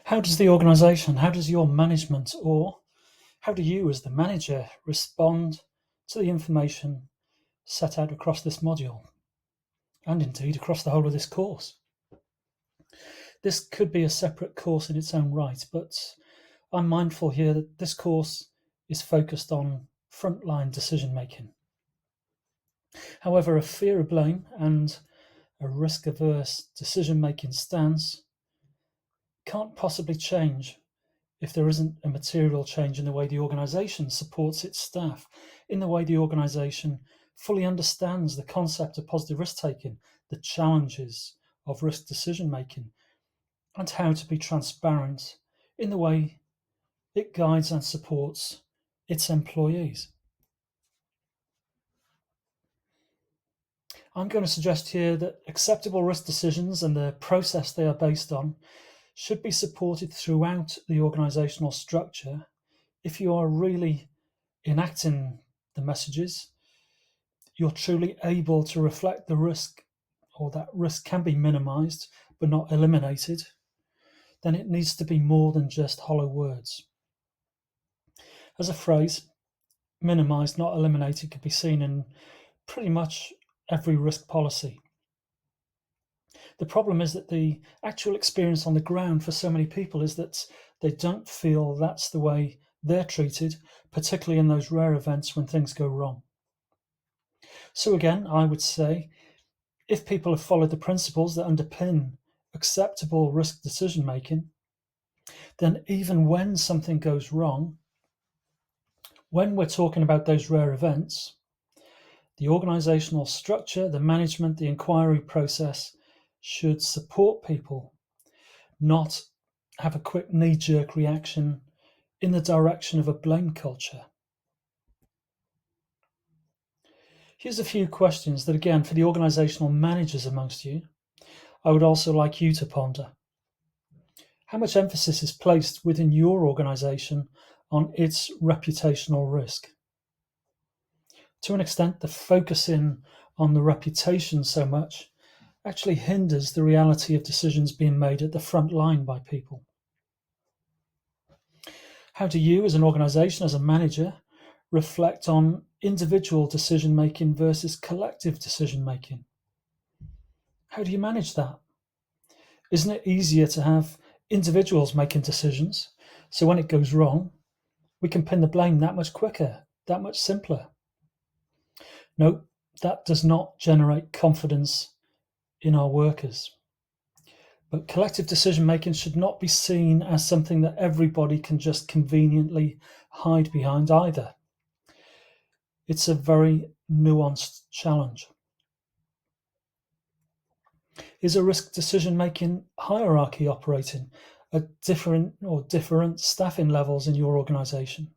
How does the organisation, how does your management, or how do you as the manager respond to the information set out across this module and indeed across the whole of this course? This could be a separate course in its own right, but I'm mindful here that this course is focused on frontline decision making. However, a fear of blame and a risk-averse decision-making stance can't possibly change if there isn't a material change in the way the organisation supports its staff, in the way the organisation fully understands the concept of positive risk-taking, the challenges of risk decision-making, and how to be transparent in the way it guides and supports its employees. I'm going to suggest here that acceptable risk decisions and the process they are based on should be supported throughout the organisational structure if you are really enacting the messages, you're truly able to reflect the risk, or that risk can be minimised but not eliminated, then it needs to be more than just hollow words. As a phrase, minimised, not eliminated, could be seen in pretty much every risk policy. The problem is that the actual experience on the ground for so many people is that they don't feel that's the way they're treated, particularly in those rare events when things go wrong. So again, I would say, if people have followed the principles that underpin acceptable risk decision making, then even when something goes wrong, when we're talking about those rare events, the organisational structure, the management, the inquiry process should support people, not have a quick knee-jerk reaction in the direction of a blame culture. Here's a few questions that, again, for the organisational managers amongst you, I would also like you to ponder. How much emphasis is placed within your organisation on its reputational risk? To an extent, the focusing on the reputation so much actually hinders the reality of decisions being made at the front line by people. How do you, as an organisation, as a manager, reflect on individual decision making versus collective decision making? How do you manage that? Isn't it easier to have individuals making decisions, so when it goes wrong, we can pin the blame that much quicker, that much simpler? No, that does not generate confidence in our workers. But collective decision making should not be seen as something that everybody can just conveniently hide behind either. It's a very nuanced challenge. Is a risk decision making hierarchy operating at different staffing levels in your organisation,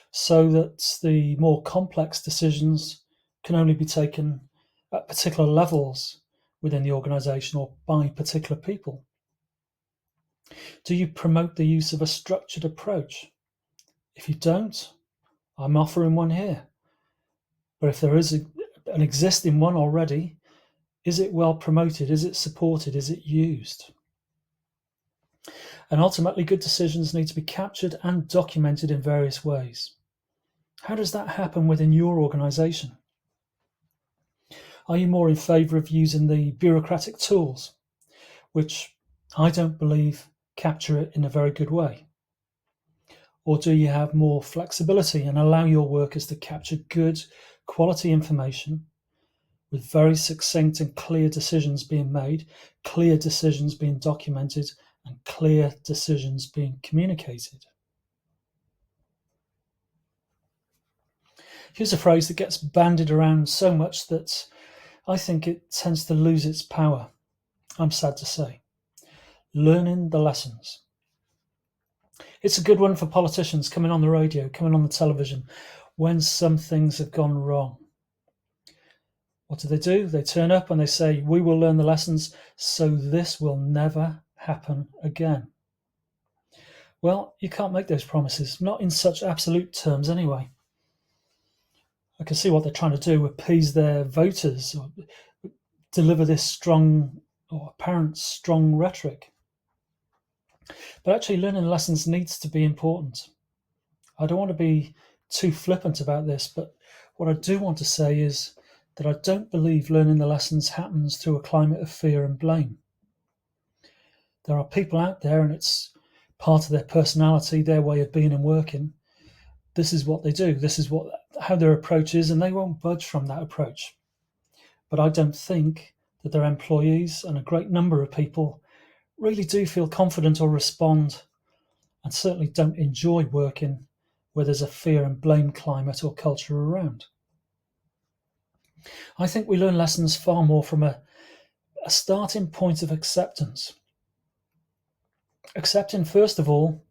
so that the more complex decisions can only be taken at particular levels within the organisation or by particular people? Do you promote the use of a structured approach? If you don't, I'm offering one here. But if there is an existing one already, is it well promoted? Is it supported? Is it used? And ultimately, good decisions need to be captured and documented in various ways. How does that happen within your organisation? Are you more in favour of using the bureaucratic tools, which I don't believe capture it in a very good way? Or do you have more flexibility and allow your workers to capture good quality information with very succinct and clear decisions being made, clear decisions being documented, and clear decisions being communicated? Here's a phrase that gets bandied around so much that I think it tends to lose its power, I'm sad to say. Learning the lessons. It's a good one for politicians coming on the radio, coming on the television, when some things have gone wrong. What do? They turn up and they say, we will learn the lessons so this will never happen again. Well, you can't make those promises, not in such absolute terms anyway. I can see what they're trying to do, appease their voters, or deliver this strong or apparent strong rhetoric. But actually, learning lessons needs to be important. I don't want to be too flippant about this, but what I do want to say is that I don't believe learning the lessons happens through a climate of fear and blame. There are people out there, and it's part of their personality, their way of being and working. This is what they do. This is how their approach is, and they won't budge from that approach. But I don't think that their employees and a great number of people really do feel confident or respond, and certainly don't enjoy working where there's a fear and blame climate or culture around. I think we learn lessons far more from a starting point of acceptance. Accepting, first of all,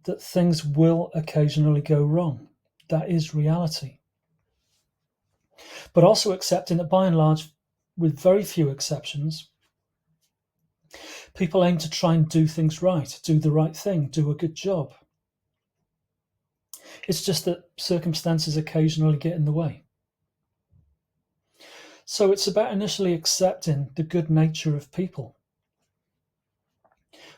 that things will occasionally go wrong. That is reality. But also accepting that by and large, with very few exceptions, people aim to try and do things right, do the right thing, do a good job. It's just that circumstances occasionally get in the way. So it's about initially accepting the good nature of people.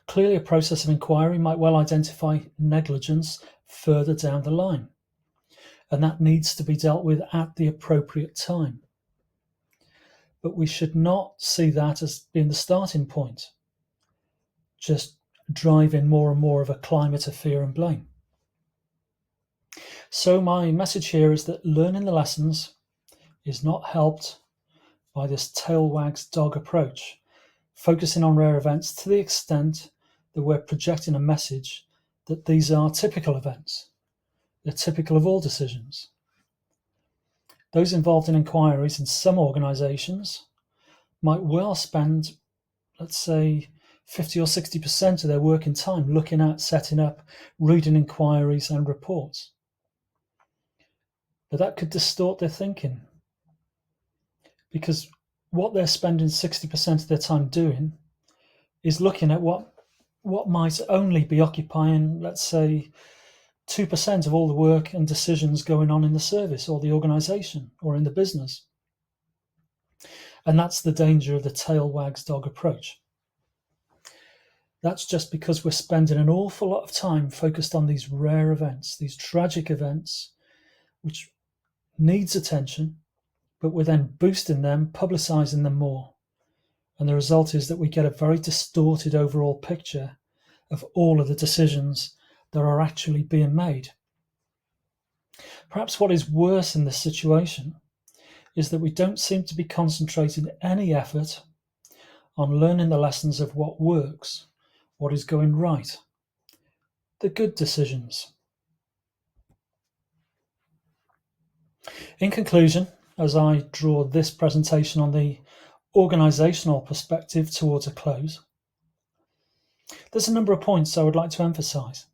Clearly, a process of inquiry might well identify negligence further down the line, and that needs to be dealt with at the appropriate time. But we should not see that as being the starting point, just driving more and more of a climate of fear and blame. So my message here is that learning the lessons is not helped by this tail wags dog approach, focusing on rare events to the extent that we're projecting a message that these are typical events. They're typical of all decisions. Those involved in inquiries in some organisations might well spend, let's say, 50 or 60% of their working time looking at, setting up, reading inquiries and reports. But that could distort their thinking, because what they're spending 60% of their time doing is looking at what might only be occupying, let's say, 2% of all the work and decisions going on in the service or the organisation or in the business. And that's the danger of the tail wags dog approach. That's just because we're spending an awful lot of time focused on these rare events, these tragic events, which needs attention, but we're then boosting them, publicising them more. And the result is that we get a very distorted overall picture of all of the decisions that are actually being made. Perhaps what is worse in this situation is that we don't seem to be concentrating any effort on learning the lessons of what works, what is going right, the good decisions. In conclusion, as I draw this presentation on the organisational perspective towards a close, there's a number of points I would like to emphasise.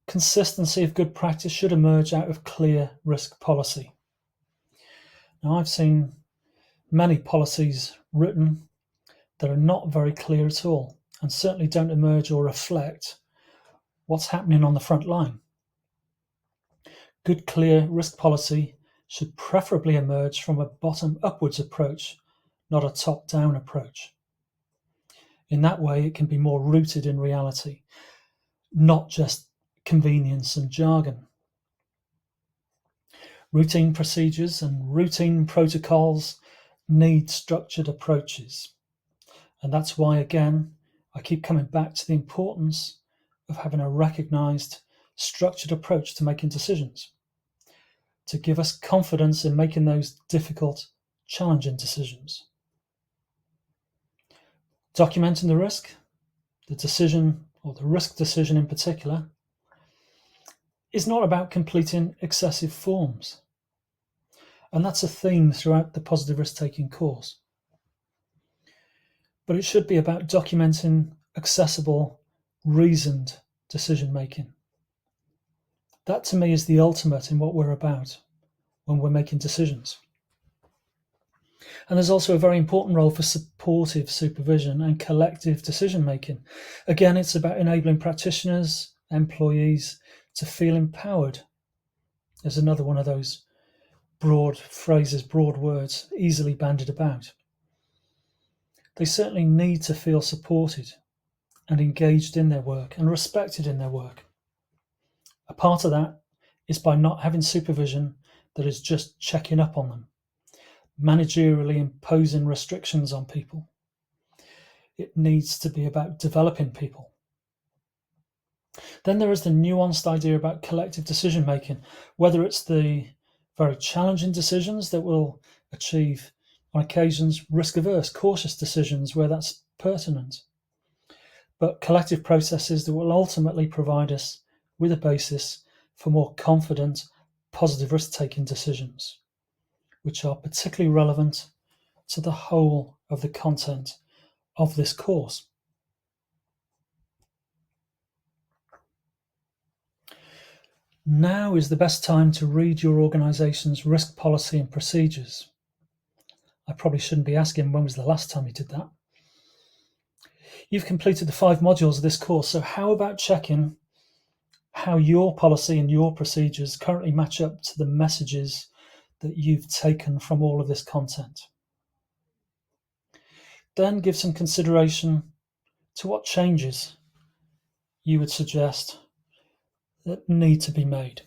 Consistency of good practice should emerge out of clear risk policy. Now, I've seen many policies written that are not very clear at all, and certainly don't emerge or reflect what's happening on the front line. Good, clear risk policy should preferably emerge from a bottom-upwards approach, not a top-down approach. In that way, it can be more rooted in reality, not just convenience and jargon. Routine procedures and routine protocols need structured approaches. And that's why, again, I keep coming back to the importance of having a recognised, structured approach to making decisions, to give us confidence in making those difficult, challenging decisions. Documenting the risk, the decision, or the risk decision in particular, is not about completing excessive forms. And that's a theme throughout the positive risk-taking course. But it should be about documenting accessible, reasoned decision-making. That to me is the ultimate in what we're about when we're making decisions. And there's also a very important role for supportive supervision and collective decision-making. Again, it's about enabling practitioners, employees to feel empowered. There's another one of those broad phrases, broad words, easily bandied about. They certainly need to feel supported. and engaged in their work and respected in their work. A part of that is by not having supervision that is just checking up on them, managerially imposing restrictions on people. It needs to be about developing people. Then there is the nuanced idea about collective decision making, whether it's the very challenging decisions that will achieve, on occasions, risk averse, cautious decisions where that's pertinent, but collective processes that will ultimately provide us with a basis for more confident, positive risk taking decisions, which are particularly relevant to the whole of the content of this course. Now is the best time to read your organisation's risk policy and procedures. I probably shouldn't be asking when was the last time you did that. You've completed the 5 modules of this course, so how about checking how your policy and your procedures currently match up to the messages that you've taken from all of this content? Then give some consideration to what changes you would suggest that need to be made.